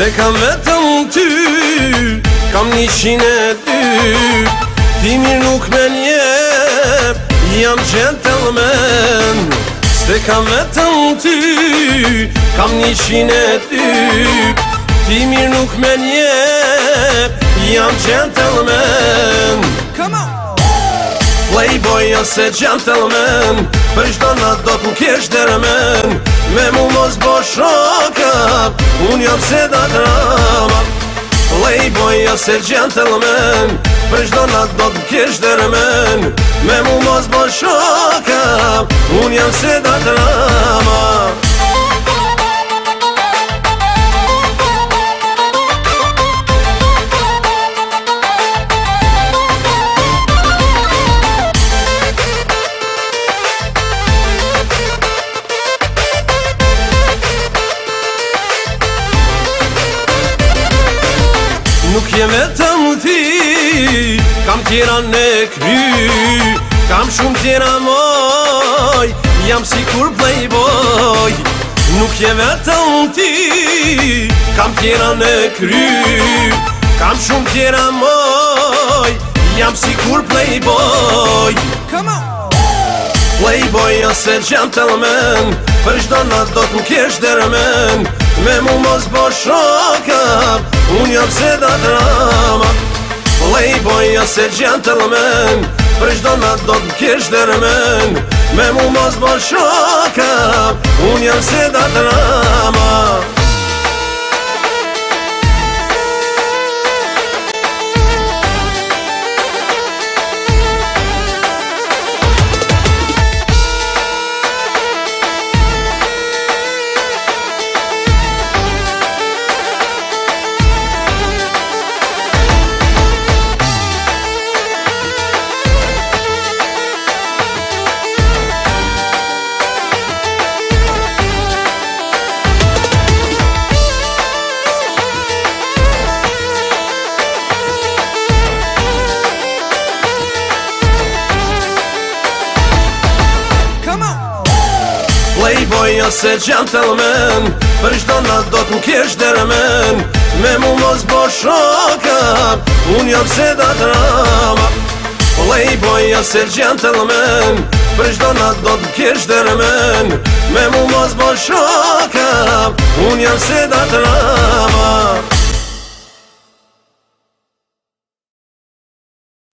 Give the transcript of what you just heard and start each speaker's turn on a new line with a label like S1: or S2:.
S1: Se kam vetëm ty, kam 102. Ti mirë nuk me njep, jam gentleman. Se kam vetëm ty, kam 102. Ti mirë nuk me njep, jam gentleman. Playboy ose gentleman, për çdo natë do t'mu kesh dermen. Me mu mos bo shoka, unë jam se da drama. Playboy ose gentleman, për çdo natë do t'mu kesh dermen. Me mu mos bo shoka, unë jam se da drama. Nuk jem vetëm ti, kam tjera në kry. Kam shumë tjera moj, jam si kur playboy. Nuk jem vetëm ti, kam tjera në kry. Kam shumë tjera moj, jam si kur playboy. Playboy ose gentleman, për çdo natë do t'mu kesh dermen. Me mu mos bo shoka, unë jam se da drama. Playboy ose gentleman, për çdo natë do t'mu kesh dermen. Me mu mos bo shoka, unë jam se da drama. Playboy ose gentleman, për çdo natë do t'mu kesh dermen. Me mu mos bo shoka, unë jam se da drama. Playboy ose gentleman, për çdo natë do t'mu kesh dermen. Me mu mos bo shoka, unë jam se da drama.